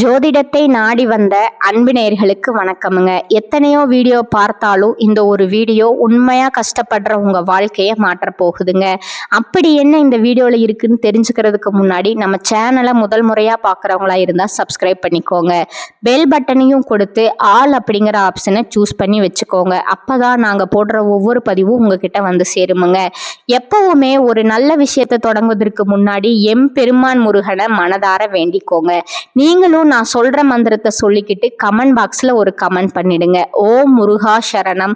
ஜோதிடத்தை நாடி வந்த அன்பு நேயர்களுக்கு வணக்கமுங்க. எத்தனையோ வீடியோ பார்த்தாலும் இந்த ஒரு வீடியோ உண்மையா கஷ்டப்படுற உங்க வாழ்க்கையை மாற்ற போகுதுங்க. அப்படி என்ன இந்த வீடியோல இருக்குன்னு தெரிஞ்சுக்கிறதுக்கு முன்னாடி நம்ம சேனலை முதல் முறையா பார்க்குறவங்களா இருந்தா சப்ஸ்கிரைப் பண்ணிக்கோங்க. பெல் பட்டனையும் கொடுத்து ஆல் அப்படிங்கிற ஆப்ஷனை சூஸ் பண்ணி வச்சுக்கோங்க. அப்பதான் நாங்க போடுற ஒவ்வொரு பதிவும் உங்ககிட்ட வந்து சேருமுங்க. எப்பவுமே ஒரு நல்ல விஷயத்தை தொடங்குவதற்கு முன்னாடி எம்பெருமான் முருகனை மனதார வேண்டிக்கோங்க. நீங்களும் நான் சொல்ற மந்திரத்தை சொல்லிக்கிட்டு கமெண்ட் பாக்ஸ்ல ஒரு கமெண்ட் பண்ணிடுங்க. ஓம் முருகா சரணம்,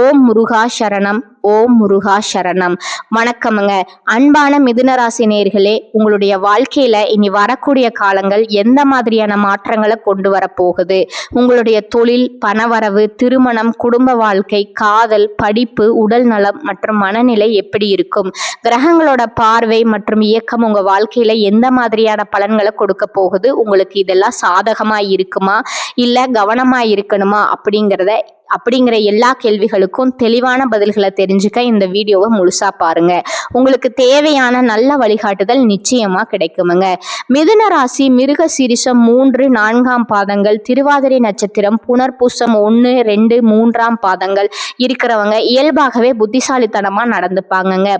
ஓம் முருகா சரணம், ஓம் முருகா சரணம். வணக்கமுங்க. அன்பான மிதுன ராசி நேயர்களே, உங்களுடைய வாழ்க்கையில இனி வரக்கூடிய காலங்கள் எந்த மாதிரியான மாற்றங்களை கொண்டு வர போகுது? உங்களுடைய தொழில், பணவரவு, திருமணம், குடும்ப வாழ்க்கை, காதல், படிப்பு, உடல் நலம் மற்றும் மனநிலை எப்படி இருக்கும்? கிரகங்களோட பார்வை மற்றும் இயக்கம் உங்க வாழ்க்கையில எந்த மாதிரியான பலன்களை கொடுக்க போகுது? உங்களுக்கு இதெல்லாம் சாதகமா இருக்குமா இல்ல கவனமா இருக்கணுமா அப்படிங்கிற எல்லா கேள்விகளுக்கும் தெளிவான பதில்களை தெரிஞ்சுக்க இந்த வீடியோவை முழுசா பாருங்க. உங்களுக்கு தேவையான நல்ல வழிகாட்டுதல் நிச்சயமா கிடைக்குமுங்க. மிதுன ராசி மிருக சீரிஷம் 3, 4 பாதங்கள், திருவாதிரை நட்சத்திரம், புனர்பூசம் 1, 2, 3 பாதங்கள் இருக்கிறவங்க இயல்பாகவே புத்திசாலித்தனமா நடந்துப்பாங்கங்க.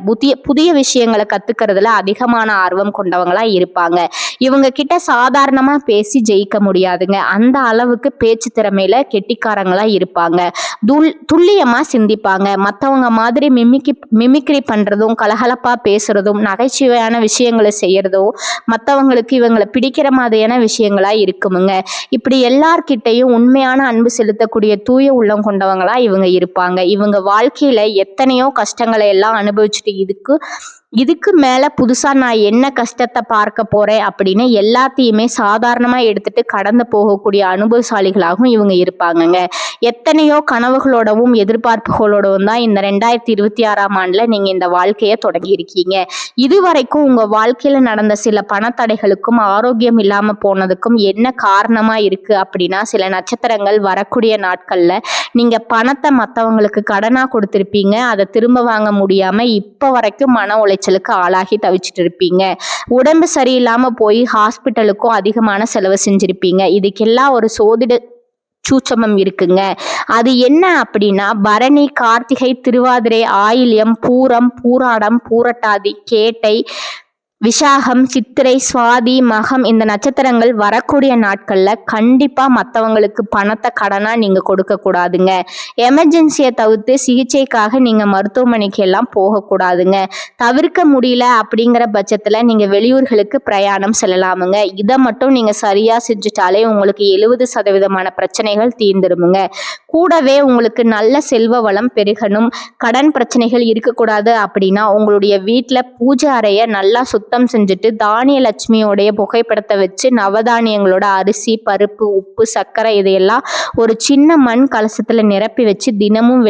புதிய விஷயங்களை கத்துக்கிறதுல அதிகமான ஆர்வம் கொண்டவங்களா இருப்பாங்க. இவங்க கிட்ட சாதாரணமா பேசி ஜெயிக்க முடியாதுங்க. அந்த அளவுக்கு பேச்சு திறமையில கெட்டிக்காரங்களா இருப்பாங்க. துல்லியமா சிந்திப்பாங்க. மற்றவங்க மாதிரி மிமிக்ரி பண்றதும், கலகலப்பா பேசுறதும், நகைச்சுவையான விஷயங்களை செய்யறதும் மற்றவங்களுக்கு இவங்களை பிடிக்கிற மாதிரியான விஷயங்களா இருக்குமுங்க. இப்படி எல்லார்கிட்டையும் உண்மையான அன்பு செலுத்தக்கூடிய தூய உள்ளம் கொண்டவங்களா இவங்க இருப்பாங்க. இவங்க வாழ்க்கையில எத்தனையோ கஷ்டங்களை எல்லாம் அனுபவிச்சுட்டு இதுக்கு மேல புதுசா நான் என்ன கஷ்டத்தை பார்க்க போறேன் அப்படின்னு எல்லாத்தையுமே சாதாரணமா எடுத்துட்டு கடந்து போகக்கூடிய அனுபவசாலிகளாகவும் இவங்க இருப்பாங்கங்க. எத்தனையோ கனவுகளோடவும் எதிர்பார்ப்புகளோடவும் தான் இந்த 2026 ஆண்டுல நீங்க இந்த வாழ்க்கையை தொடங்கி இருக்கீங்க. இதுவரைக்கும் உங்க வாழ்க்கையில நடந்த சில பணத்தடைகளுக்கும் ஆரோக்கியம் இல்லாம போனதுக்கும் என்ன காரணமா இருக்கு அப்படின்னா, சில நட்சத்திரங்கள் வரக்கூடிய நாட்கள்ல நீங்க பணத்தை மற்றவங்களுக்கு கடனா கொடுத்திருப்பீங்க. அதை திரும்ப வாங்க முடியாம இப்ப வரைக்கும் மன உளைச்சலுக்கு ஆளாகி தவிச்சிட்டு இருப்பீங்க. உடம்பு சரியில்லாம போய் ஹாஸ்பிட்டலுக்கும் அதிகமான செலவு செஞ்சிருப்பீங்க. இதுக்கெல்லாம் ஒரு சோதிட சூட்சமம் இருக்குங்க. அது என்ன அப்படின்னா, பரணி, கார்த்திகை, திருவாதிரை, ஆயில்யம், பூரம், பூராடம், பூரட்டாதி, கேட்டை, விசாகம், சித்திரை, சுவாதி, மகம் இந்த நட்சத்திரங்கள் வரக்கூடிய நாட்கள்ல கண்டிப்பா மற்றவங்களுக்கு பணத்தை கடனா நீங்க கொடுக்க கூடாதுங்க. எமர்ஜென்சியை தவிர்த்து சிகிச்சைக்காக நீங்க மருத்துவமனைக்கு எல்லாம் போகக்கூடாதுங்க. தவிர்க்க முடியல அப்படிங்கிற பட்சத்துல நீங்க வெளியூர்களுக்கு பிரயாணம் செல்லலாமுங்க. இதை மட்டும் நீங்க சரியா செஞ்சுட்டாலே உங்களுக்கு 70% பிரச்சனைகள் தீர்ந்துருமுங்க. கூடவே உங்களுக்கு நல்ல செல்வ வளம் பெருகணும், கடன் பிரச்சனைகள் இருக்கக்கூடாது அப்படின்னா உங்களுடைய வீட்டுல பூஜை அறைய நல்லா சுத்தம் செஞ்சுட்டு தானிய லட்சுமியோடைய புகைப்படத்தை வச்சு நவதானியங்களோட அரிசி, பருப்பு, உப்பு, சர்க்கரை இதையெல்லாம் ஒரு சின்ன மண் கலசத்துல நிரப்பி வச்சு தினமும்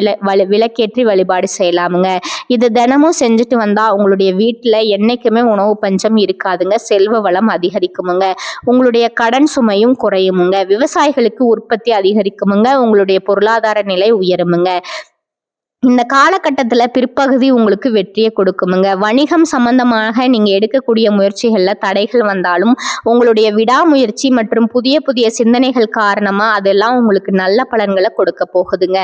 விளக்கேற்றி வழிபாடு செய்யலாமுங்க. இது தினமும் செஞ்சுட்டு வந்தா உங்களுடைய வீட்டுல என்னைக்குமே உணவு பஞ்சம் இருக்காதுங்க. செல்வ வளம் அதிகரிக்குமுங்க. உங்களுடைய கடன் சுமையும் குறையுமுங்க. விவசாயிகளுக்கு உற்பத்தி அதிகரிக்குமுங்க. உங்களுடைய பொருளாதார நிலை உயருமுங்க. இந்த காலகட்டத்துல பிற்பகுதி உங்களுக்கு வெற்றியை கொடுக்குமுங்க. வணிகம் சம்பந்தமாக நீங்க எடுக்கக்கூடிய முயற்சிகள்ல தடைகள் வந்தாலும் உங்களுடைய விடாமுயற்சி மற்றும் புதிய சிந்தனைகள் காரணமா அதெல்லாம் உங்களுக்கு நல்ல பலன்களை கொடுக்க போகுதுங்க.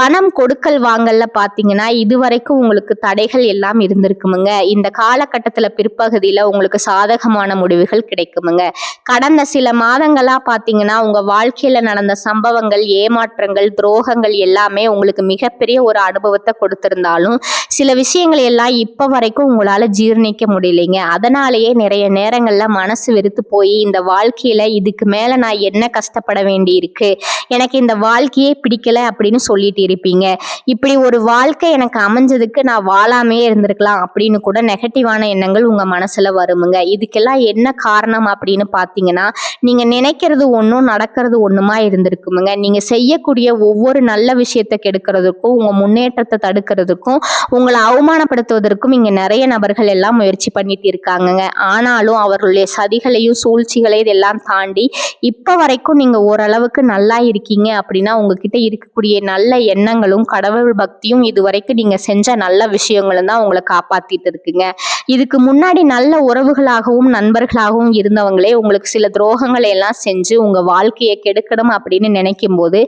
பணம் கொடுக்கல் வாங்கல்ல பாத்தீங்கன்னா இதுவரைக்கும் உங்களுக்கு தடைகள் எல்லாம் இருந்திருக்குமுங்க. இந்த காலகட்டத்துல பிற்பகுதியில உங்களுக்கு சாதகமான முடிவுகள் கிடைக்குமுங்க. கடந்த சில மாதங்களா பாத்தீங்கன்னா உங்க வாழ்க்கையில நடந்த சம்பவங்கள், ஏமாற்றங்கள், துரோகங்கள் எல்லாமே உங்களுக்கு மிகப்பெரிய ஒரு அனுபவத்தை கொடுத்திருந்தாலும் சில விஷயங்களை எல்லாம் இப்ப வரைக்கும் உங்களால ஜீர்ணிக்க முடியலைங்க. அதனாலேயே நிறைய நேரங்கள்ல மனசு வெறுத்து போய் இந்த வாழ்க்கையில இதுக்கு மேல நான் என்ன கஷ்டப்பட வேண்டி இருக்கு, எனக்கு இந்த வாழ்க்கையே பிடிக்கல அப்படின்னு சொல்லிட்டு இருப்பீங்க. இப்படி ஒரு வாழ்க்கை எனக்கு அமைஞ்சதுக்கு நான் வாழாமே இருந்திருக்கலாம் அப்படின்னு கூட நெகட்டிவான எண்ணங்கள் உங்க மனசுல வருமுங்க. இதுக்கெல்லாம் என்ன காரணம் அப்படின்னு பாத்தீங்கன்னா, நீங்க நினைக்கிறது ஒன்றும் நடக்கிறது ஒண்ணுமா இருந்திருக்குமுங்க. நீங்க செய்யக்கூடிய ஒவ்வொரு நல்ல விஷயத்தை கெடுக்கிறதுக்கும் உங்க முன்னேற்ற முன்னேற்றத்தை தடுக்கிறதுக்கும் உங்களை அவமானப்படுத்துவதற்கும் இங்க நிறைய நபர்கள் எல்லாம் முயற்சி பண்ணிட்டு இருக்காங்கங்க. ஆனாலும் அவர்களுடைய சதிகளையும் சூழ்ச்சிகளையும் இதெல்லாம் தாண்டி இப்ப வரைக்கும் நீங்க ஓரளவுக்கு நல்லா இருக்கீங்க அப்படின்னா உங்ககிட்ட இருக்கக்கூடிய நல்ல எண்ணங்களும் கடவுள் பக்தியும் இது வரைக்கும் நீங்க செஞ்ச நல்ல விஷயங்களும் தான் உங்களை காப்பாத்திட்டு இருக்குங்க. இதுக்கு முன்னாடி நல்ல உறவுகளாகவும் நண்பர்களாகவும் இருந்தவங்களே உங்களுக்கு சில துரோகங்களை எல்லாம் செஞ்சு உங்க வாழ்க்கையை கெடுக்கணும் அப்படின்னு நினைக்கும் போது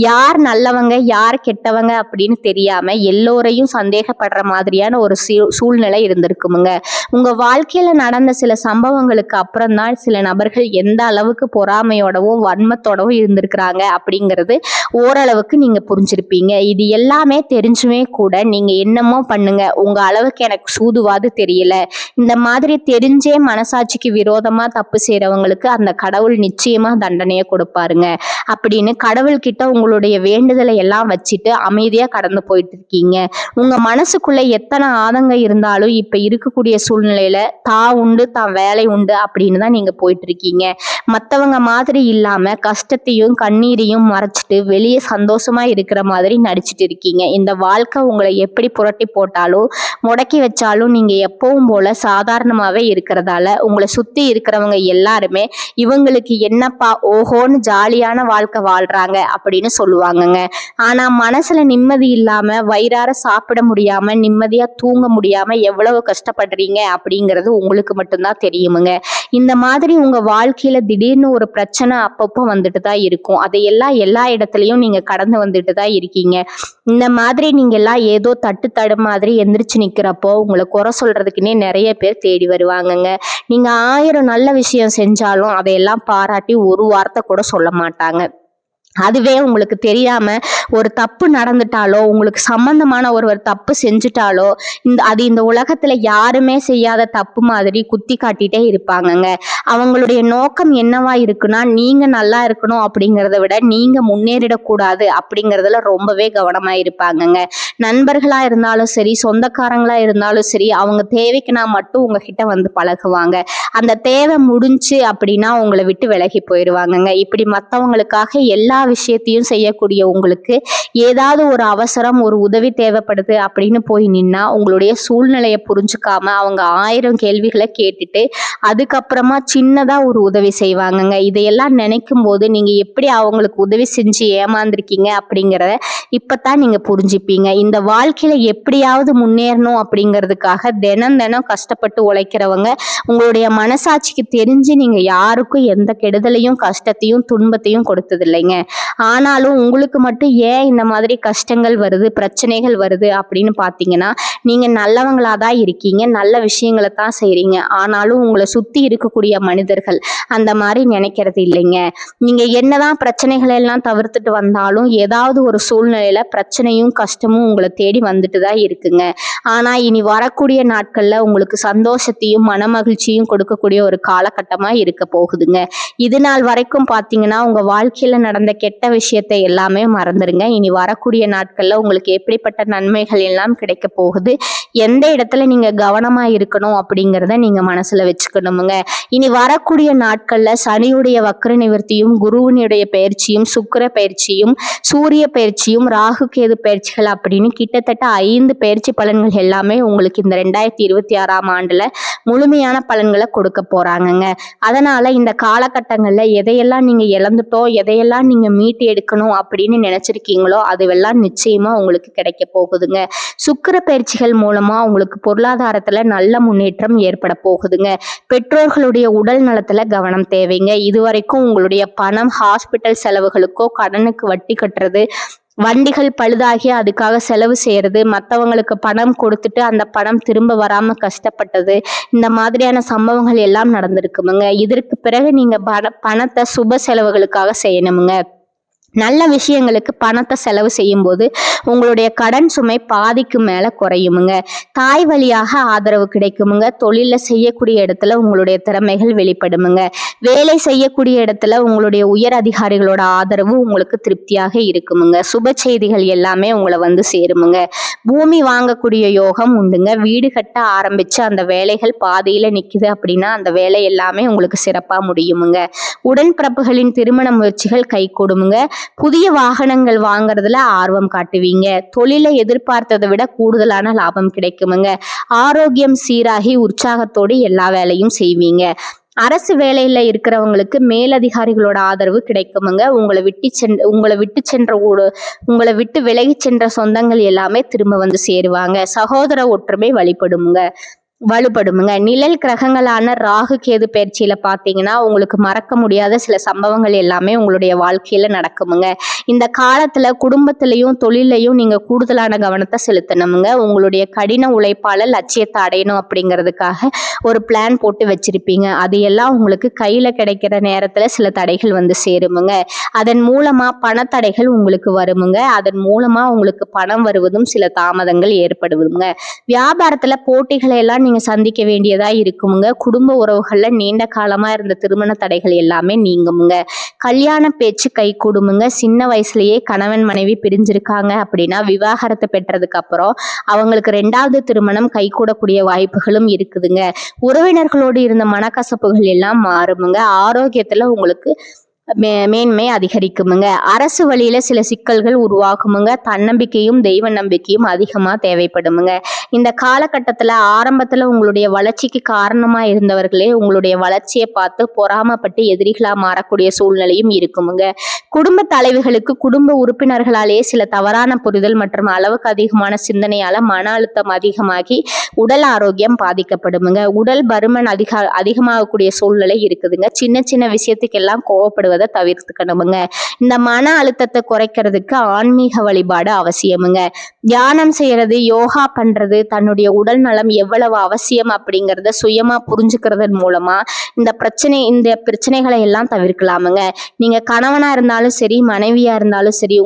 யார் நல்லவங்க யார் கெட்டவங்க அப்படின்னு தெரியாம எல்லோரையும் சந்தேகப்படுற மாதிரியான ஒரு சூழ்நிலை இருந்திருக்குமுங்க. உங்க வாழ்க்கையில நடந்த சில சம்பவங்களுக்கு அப்புறம் தான் சில நபர்கள் எந்த அளவுக்கு பொறாமையோடவும் வன்மத்தோடவும் இருந்திருக்கிறாங்க அப்படிங்கிறது ஓரளவுக்கு நீங்க புரிஞ்சிருப்பீங்க. இது எல்லாமே தெரிஞ்சுமே கூட நீங்க என்னமோ பண்ணுங்க, உங்க அளவுக்கு எனக்கு சூதுவாது தெரியல, இந்த மாதிரி தெரிஞ்சே மனசாட்சிக்கு விரோதமா தப்பு செய்யறவங்களுக்கு அந்த கடவுள் நிச்சயமா தண்டனையை கொடுப்பாருங்க அப்படின்னு கடவுள்கிட்ட உங்களுடைய வேண்டுதலை எல்லாம் வச்சுட்டு அமைதியா கடந்து போயிட்டு இருக்கீங்க. உங்க மனசுக்குள்ள எத்தனை ஆதங்கம் இருந்தாலும் இப்ப இருக்கக்கூடிய சூழ்நிலையில தான் உண்டு தான் வேலை உண்டு அப்படின்னு தான் நீங்க போயிட்டு இருக்கீங்க. மத்தவங்க மாதிரி இல்லாம கஷ்டத்தையும் கண்ணீரையும் மறைச்சிட்டு வெளியே சந்தோஷமா இருக்கிற மாதிரி நடிச்சிட்டு இருக்கீங்க. இந்த வாழ்க்கை உங்களை எப்படி புரட்டி போட்டாலும் முடக்கி வச்சாலும் நீங்க எப்பவும் போல சாதாரணமாவே இருக்கிறதால உங்களை சுத்தி இருக்கிறவங்க எல்லாருமே இவங்களுக்கு என்னப்பா ஓஹோன்னு ஜாலியான வாழ்க்கை வாழ்றாங்க அப்படின்னு சொல்லுவாங்கங்க. ஆனா மனசுல நிம்மதி இல்லாம வயிறார சாப்பிட முடியாம நிம்மதியா தூங்க முடியாம எவ்வளவு கஷ்டப்படுறீங்க அப்படிங்கிறது உங்களுக்கு மட்டும்தான் தெரியுமுங்க. இந்த மாதிரி உங்க வாழ்க்கையில திடீர்னு ஒரு பிரச்சனை அப்பப்போ வந்துட்டு தான் இருக்கும். அதையெல்லாம் எல்லா இடத்துலயும் நீங்க கடந்து வந்துட்டு தான் இருக்கீங்க. இந்த மாதிரி நீங்க எல்லாம் ஏதோ தட்டு மாதிரி எந்திரிச்சு நிக்கிறப்போ உங்களை குறை சொல்றதுக்குன்னே நிறைய பேர் தேடி வருவாங்கங்க. நீங்க 1000 நல்ல விஷயம் செஞ்சாலும் அதையெல்லாம் பாராட்டி ஒரு வார்த்தை கூட சொல்ல மாட்டாங்க. அதுவே உங்களுக்கு தெரியாம ஒரு தப்பு நடந்துட்டாலோ உங்களுக்கு சம்பந்தமான ஒருவர் தப்பு செஞ்சுட்டாலோ இந்த உலகத்துல யாருமே செய்யாத தப்பு மாதிரி குத்தி காட்டிட்டே இருப்பாங்கங்க. அவங்களுடைய நோக்கம் என்னவா இருக்குன்னா நீங்க நல்லா இருக்கணும் அப்படிங்கிறத விட நீங்க முன்னேறிடக்கூடாது அப்படிங்கிறதுல ரொம்பவே கவனமா இருப்பாங்கங்க. நண்பர்களா இருந்தாலும் சரி சொந்தக்காரங்களா இருந்தாலும் சரி அவங்க தேவைக்குனா மட்டும் உங்ககிட்ட வந்து பழகுவாங்க. அந்த தேவை முடிஞ்சு அப்படின்னா உங்களை விட்டு விலகி போயிடுவாங்கங்க. இப்படி மற்றவங்களுக்காக எல்லா விஷயத்தையும் செய்யக்கூடிய உங்களுக்கு ஏதாவது ஒரு அவசரம் ஒரு உதவி தேவைப்படுது அப்படின்னு போய் நின்னா உங்களுடைய சூழ்நிலையை புரிஞ்சுக்காம அவங்க 1000 கேள்விகளை கேட்டுட்டு அதுக்கப்புறமா சின்னதா ஒரு உதவி செய்வாங்கங்க. இதையெல்லாம் நினைக்கும் போது நீங்க எப்படி அவங்களுக்கு உதவி செஞ்சு ஏமாந்துருக்கீங்க அப்படிங்கிறத இப்பதான் நீங்க புரிஞ்சுப்பீங்க. இந்த வாழ்க்கையில எப்படியாவது முன்னேறணும் அப்படிங்கிறதுக்காக தினம் தினம் கஷ்டப்பட்டு உழைக்கிறவங்க உங்களுடைய மனசாட்சிக்கு தெரிஞ்சு நீங்க யாருக்கும் எந்த கெடுதலையும் கஷ்டத்தையும் துன்பத்தையும் கொடுத்தது இல்லைங்க. ஆனாலும் உங்களுக்கு மட்டும் ஏன் இந்த மாதிரி கஷ்டங்கள் வருது பிரச்சனைகள் வருது அப்படின்னு பார்த்தீங்கன்னா நீங்க நல்லவங்களா தான் இருக்கீங்க, நல்ல விஷயங்களை தான் செய்றீங்க. ஆனாலும் உங்களை சுத்தி இருக்கக்கூடிய மனிதர்கள் அந்த மாதிரி நினைக்கிறது இல்லைங்க. நீங்க என்னதான் பிரச்சனைகளை எல்லாம் தவிர்த்துட்டு வந்தாலும் ஏதாவது ஒரு சூழ்நிலையில பிரச்சனையும் கஷ்டமும் உங்களை தேடி வந்துட்டு தான் இருக்குங்க. ஆனா இனி வரக்கூடிய நாட்கள்ல உங்களுக்கு சந்தோஷத்தையும் மன மகிழ்ச்சியும் கொடுக்கக்கூடிய ஒரு காலகட்டமா இருக்க போகுதுங்க. இது நாள் வரைக்கும் பார்த்தீங்கன்னா உங்க வாழ்க்கையில நடந்த கெட்ட விஷயத்தை எல்லாமே மறந்துருங்க. இனி வரக்கூடிய நாட்கள்ல உங்களுக்கு எப்படிப்பட்ட நன்மைகள் எல்லாம் கிடைக்க போகுது, எந்த இடத்துல நீங்க கவனமா இருக்கணும் அப்படிங்கிறத நீங்க மனசுல வச்சுக்கணுமுங்க. இனி வரக்கூடிய நாட்கள்ல சனியுடைய வக்ர நிவர்த்தியும் குருவினுடைய பயிற்சியும் சுக்கிர பயிற்சியும் சூரிய பயிற்சியும் ராகு கேது பயிற்சிகள் அப்படின்னு கிட்டத்தட்ட 5 பயிற்சி பலன்கள் எல்லாமே உங்களுக்கு இந்த 2026ஆம் ஆண்டுல முழுமையான பலன்களை கொடுக்க போறாங்கங்க. அதனால இந்த காலகட்டங்கள்ல எதையெல்லாம் நீங்க இழந்துட்டோம் எதையெல்லாம் நீங்க மீட்டு எடுக்கணும் அப்படின்னு நினைச்சிருக்கீங்களோ அதுவெல்லாம் நிச்சயமா உங்களுக்கு கிடைக்க போகுதுங்க. சுக்கிர பயிற்சிகள் மூலமா உங்களுக்கு பொருளாதாரத்துல நல்ல முன்னேற்றம் ஏற்பட போகுதுங்க. பெற்றோர்களுடைய உடல் நலத்துல கவனம் தேவைங்க. இதுவரைக்கும் உங்களுடைய பணம் ஹாஸ்பிட்டல் செலவுகளுக்கோ கடனுக்கு வட்டி கட்டுறது வண்டிகள் பழுதாகி அதுக்காக செலவு செய்யறது மற்றவங்களுக்கு பணம் கொடுத்துட்டு அந்த பணம் திரும்ப வராம கஷ்டப்பட்டது இந்த மாதிரியான சம்பவங்கள் எல்லாம் நடந்திருக்குமுங்க. இதற்கு பிறகு நீங்க பணத்தை சுப செலவுகளுக்காக செய்யணுமுங்க. நல்ல விஷயங்களுக்கு பணத்தை செலவு செய்யும் போது உங்களுடைய கடன் சுமை பாதிக்கு மேல குறையுமுங்க. தாய் வழியாக ஆதரவு கிடைக்குமுங்க. தொழில செய்யக்கூடிய இடத்துல உங்களுடைய திறமைகள் வெளிப்படுமுங்க. வேலை செய்யக்கூடிய இடத்துல உங்களுடைய உயர் அதிகாரிகளோட ஆதரவு உங்களுக்கு திருப்தியாக இருக்குமுங்க. சுப செய்திகள் எல்லாமே உங்களை வந்து சேருமுங்க. பூமி வாங்கக்கூடிய யோகம் உண்டுங்க. வீடு கட்ட ஆரம்பிச்சு அந்த வேலைகள் பாதியில நிக்குது அப்படின்னா அந்த வேலை எல்லாமே உங்களுக்கு சிறப்பா முடியுமுங்க. உடன்பிறப்புகளின் திருமண முயற்சிகள் கைகூடுமுங்க. புதிய வாகனங்கள் வாங்குறதுல ஆர்வம் காட்டுவீங்க. தொழிலை எதிர்பார்த்ததை விட கூடுதலான லாபம் கிடைக்குமுங்க. ஆரோக்கியம் சீராகி உற்சாகத்தோடு எல்லா வேலையும் செய்வீங்க. அரசு வேலையில இருக்கிறவங்களுக்கு மேலதிகாரிகளோட ஆதரவு கிடைக்குமுங்க. உங்களை விட்டு விலகி சென்ற சொந்தங்கள் எல்லாமே திரும்ப வந்து சேருவாங்க. சகோதர ஒற்றுமை வலுப்படுமுங்க. நிழல் கிரகங்களான ராகு கேது பயிற்சியில பாத்தீங்கன்னா உங்களுக்கு மறக்க முடியாத சில சம்பவங்கள் எல்லாமே உங்களுடைய வாழ்க்கையில நடக்குமுங்க. இந்த காலத்துல குடும்பத்திலையும் தொழிலையும் நீங்க கூடுதலான கவனத்தை செலுத்தணுமுங்க. உங்களுடைய கடின உழைப்பால லட்சியத்தை அடையணும் அப்படிங்கிறதுக்காக ஒரு பிளான் போட்டு வச்சிருப்பீங்க. அது எல்லாம் உங்களுக்கு கையில கிடைக்கிற நேரத்துல சில தடைகள் வந்து சேருமுங்க. அதன் மூலமா பணத்தடைகள் உங்களுக்கு வருமுங்க. அதன் மூலமா உங்களுக்கு பணம் வருவதும் சில தாமதங்கள் ஏற்படுவதுங்க. வியாபாரத்துல போட்டிகளை எல்லாம் நீங்க சந்திக்க வேண்டியதா இருக்குமுங்க. குடும்ப உறவுகள்ல நீண்ட காலமா இருந்த திருமண தடைகள் எல்லாமே நீங்குமுங்க. கல்யாண பேச்சு கை கூடுமுங்க. சின்ன வயசுலயே கணவன் மனைவி பிரிஞ்சிருக்காங்க அப்படின்னா விவாகரத்து பெற்றதுக்கு அப்புறம் அவங்களுக்கு 2வது திருமணம் கை கூடக்கூடிய வாய்ப்புகளும் இருக்குதுங்க. உறவினர்களோடு இருந்த மனக்கசப்புகள் எல்லாம் மாறுமுங்க. ஆரோக்கியத்துல உங்களுக்கு மேன்மை அதிகரிக்குமுங்க. அரசு வழியில சில சிக்கல்கள் உருவாகுமுங்க. தன்னம்பிக்கையும் தெய்வ நம்பிக்கையும் அதிகமா தேவைப்படுமுங்க. இந்த காலகட்டத்துல ஆரம்பத்துல உங்களுடைய வளர்ச்சிக்கு காரணமா இருந்தவர்களே உங்களுடைய வளர்ச்சியை பார்த்து பொறாமப்பட்டு எதிரிகளா மாறக்கூடிய சூழ்நிலையும் இருக்குமுங்க. குடும்ப தலைவிகளுக்கு குடும்ப உறுப்பினர்களாலேயே சில தவறான புரிதல் மற்றும் அளவுக்கு அதிகமான சிந்தனையால மன அழுத்தம் அதிகமாகி உடல் ஆரோக்கியம் பாதிக்கப்படுமுங்க. உடல் பருமன் அதிகமாகக்கூடிய சூழ்நிலை இருக்குதுங்க. சின்ன சின்ன விஷயத்துக்கெல்லாம் கோவப்படுவதை தவிர்த்துக்கணுமுங்க. இந்த மன அழுத்தத்தை குறைக்கிறதுக்கு ஆன்மீக வழிபாடு அவசியமுங்க. தியானம் செய்யறது, யோகா பண்றது, தன்னுடைய உடல் நலம் எவ்வளவு அவசியம் அப்படிங்கறத சுயமா புரிஞ்சுக்கிறதன் மூலமா இந்த பிரச்சனைகளை எல்லாம் தவிர்க்கலாமுங்க. நீங்க கணவனா இருந்தாலும் சரி, மனைவியா இருந்தாலும் சரி,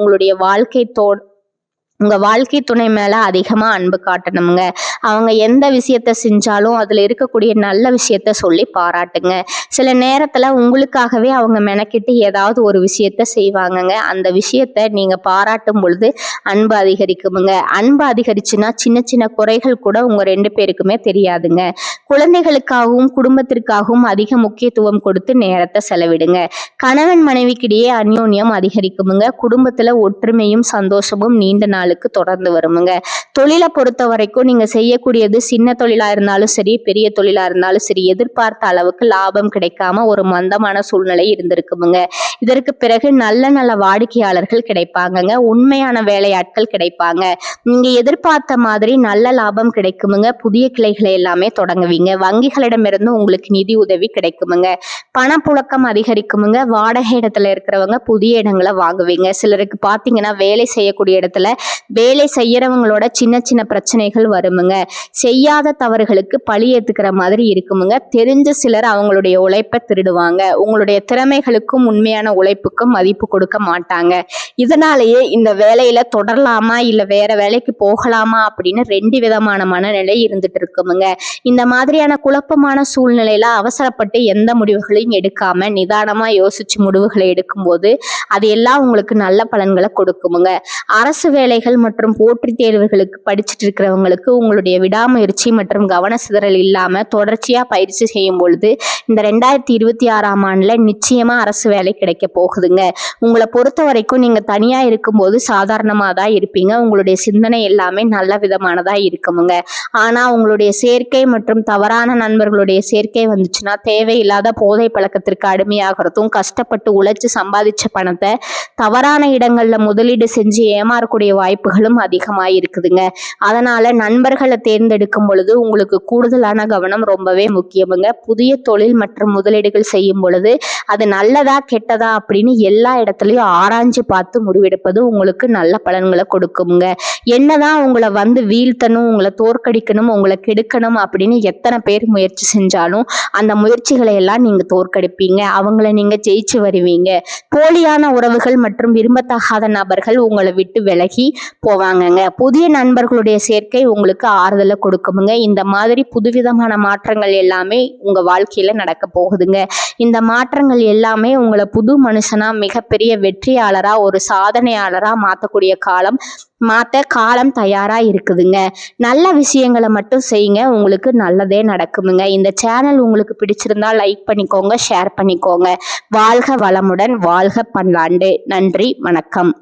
உங்க வாழ்க்கை துணை மேல அதிகமா அன்பு காட்டணுங்க. அவங்க எந்த விஷயத்த செஞ்சாலும் அதுல இருக்கக்கூடிய நல்ல விஷயத்த சொல்லி பாராட்டுங்க. சில நேரத்துல உங்களுக்காகவே அவங்க மெனக்கிட்டு ஏதாவது ஒரு விஷயத்த செய்வாங்கங்க. அந்த விஷயத்த நீங்க பாராட்டும் பொழுது அன்பு அதிகரிக்குமுங்க. அன்பு அதிகரிச்சுன்னா சின்ன சின்ன குறைகள் கூட உங்க 2 பேருக்குமே தெரியாதுங்க. குழந்தைகளுக்காகவும் குடும்பத்திற்காகவும் அதிக முக்கியத்துவம் கொடுத்து நேரத்தை செலவிடுங்க. கணவன் மனைவிக்கிடையே அந்யோன்யம் அதிகரிக்குமுங்க. குடும்பத்துல ஒற்றுமையும் சந்தோஷமும் நீண்ட நாளுக்கு தொடர்ந்து வருமுங்க. தொழிலை பொறுத்த வரைக்கும் நீங்க செய்யக்கூடியது சின்ன தொழிலா இருந்தாலும் சரி, பெரிய தொழிலா இருந்தாலும் சரி, எதிர்பார்த்த அளவுக்கு லாபம் கிடைக்காம ஒரு மந்தமான சூழ்நிலை இருந்திருக்குமுங்க. இதற்கு பிறகு நல்ல வாடிக்கையாளர்கள் கிடைப்பாங்கங்க. உண்மையான வேலையாட்கள் கிடைப்பாங்க. நீங்க எதிர்பார்த்த மாதிரி நல்ல லாபம் கிடைக்குமுங்க. புதிய கிளைகளை எல்லாமே தொடங்குவீங்க. வங்கிகளிடமிருந்து உங்களுக்கு நிதி உதவி கிடைக்குமுங்க. பணப்புழக்கம் அதிகரிக்குமுங்க. வாடகை இடத்துல இருக்கிறவங்க புதிய இடங்களை வாங்குவீங்க. சிலருக்கு பாத்தீங்கன்னா வேலை செய்யக்கூடிய இடத்துல வேலை செய்யறவங்களோட சின்ன சின்ன பிரச்சனைகள் வருமுங்க. செய்யாத தவறுகளுக்கு பழி ஏத்துக்கிற மாதிரி இருக்குமுங்க. தெரிஞ்ச சிலர் அவங்களுடைய உழைப்பை திருடுவாங்க. உங்களுடைய திறமைகளுக்கும் உண்மையான உழைப்புக்கும் மதிப்பு கொடுக்க மாட்டாங்க. இதனாலேயே இந்த வேலையில தொடரலாமா இல்ல வேற வேலைக்கு போகலாமா அப்படின்னு 2 விதமான மனநிலை இருந்துட்டு இருக்குமுங்க. இந்த மாதிரியான குழப்பமான சூழ்நிலையில அவசரப்பட்டு எந்த முடிவுகளையும் எடுக்காம நிதானமா யோசிச்சு முடிவுகளை எடுக்கும்போது அது எல்லாம் உங்களுக்கு நல்ல பலன்களை கொடுக்குமுங்க. அரசு வேலைகள் மற்றும் போட்டி தேர்வுகளுக்கு படிச்சுட்டு இருக்கிறவங்களுக்கு உங்களுடைய விடாமுயற்சி மற்றும் கவன சிதறல் இல்லாம தொடர்ச்சியா பயிற்சி செய்யும் பொழுது இந்த 2026ஆம் ஆண்டுல நிச்சயமா அரசு வேலை கிடைக்க போகுதுங்க. உங்களை பொறுத்த வரைக்கும் நீங்க தனியா இருக்கும்போது சாதாரணமா தான் இருப்பீங்க. உங்களுடைய சிந்தனை எல்லாமே நல்ல விதமானதா இருக்குமுங்க. ஆனா உங்களுடைய சேர்க்கை மற்றும் தவறான நண்பர்களுடைய சேர்க்கை வந்துச்சுன்னா தேவையில்லாத போதை பழக்கத்திற்கு அடிமையாகிறதும், கஷ்டப்பட்டு உழைச்சு சம்பாதிச்ச பணத்தை தவறான இடங்கள்ல முதலீடு செஞ்சு ஏமாறக்கூடிய வாய்ப்புகளும் அதிகமாக இருக்குதுங்க. அதனால நண்பர்களை தேர்ந்தெடுக்கும் பொழுது உங்களுக்கு கூடுதலான கவனம் ரொம்பவே முக்கியமுங்க. புதிய தொழில் மற்றும் முதலீடுகள் செய்யும் பொழுது அது நல்லதா கெட்டதா அப்படின்னு எல்லா இடத்துலயும் ஆராய்ஞ்சு பார்த்து முடிவெடுப்பது உங்களுக்கு நல்ல பலன்களை கொடுக்குமுங்க. என்னதான் உங்களை வந்து வீழ்த்தணும், உங்களை தோற்கடிக்கணும், உங்களை கெடுக்கணும் அப்படின்னு எத்தனை பேர் முயற்சி செஞ்சாலும் அந்த முயற்சிகளை எல்லாம் நீங்க தோற்கடிப்பீங்க. அவங்கள நீங்க ஜெயிச்சு வருவீங்க. போலியான உறவுகள் மற்றும் விரும்பத்தகாத நபர்கள் உங்களை விட்டு விலகி போவாங்கங்க. புதிய நண்பர்களுடைய சேர்க்கை உங்களுக்கு ஆறுதலை கொடுக்குமுங்க. இந்த மாதிரி புதுவிதமான மாற்றங்கள் எல்லாமே உங்க வாழ்க்கையில நடக்க போகுதுங்க. இந்த மாற்றங்கள் எல்லாமே உங்களை புது மனுஷனா மிகப்பெரிய வெற்றியாளரா ஒரு சாதனையாளரா மாற்றக்கூடிய காலம் தயாரா இருக்குதுங்க. நல்ல விஷயங்களை மட்டும் செய்யுங்க, உங்களுக்கு நல்லதே நடக்குமுங்க. இந்த சேனல் உங்களுக்கு பிடிச்சிருந்தா லைக் பண்ணிக்கோங்க, ஷேர் பண்ணிக்கோங்க. வாழ்க வளமுடன், வாழ்க பல்லாண்டு. நன்றி, வணக்கம்.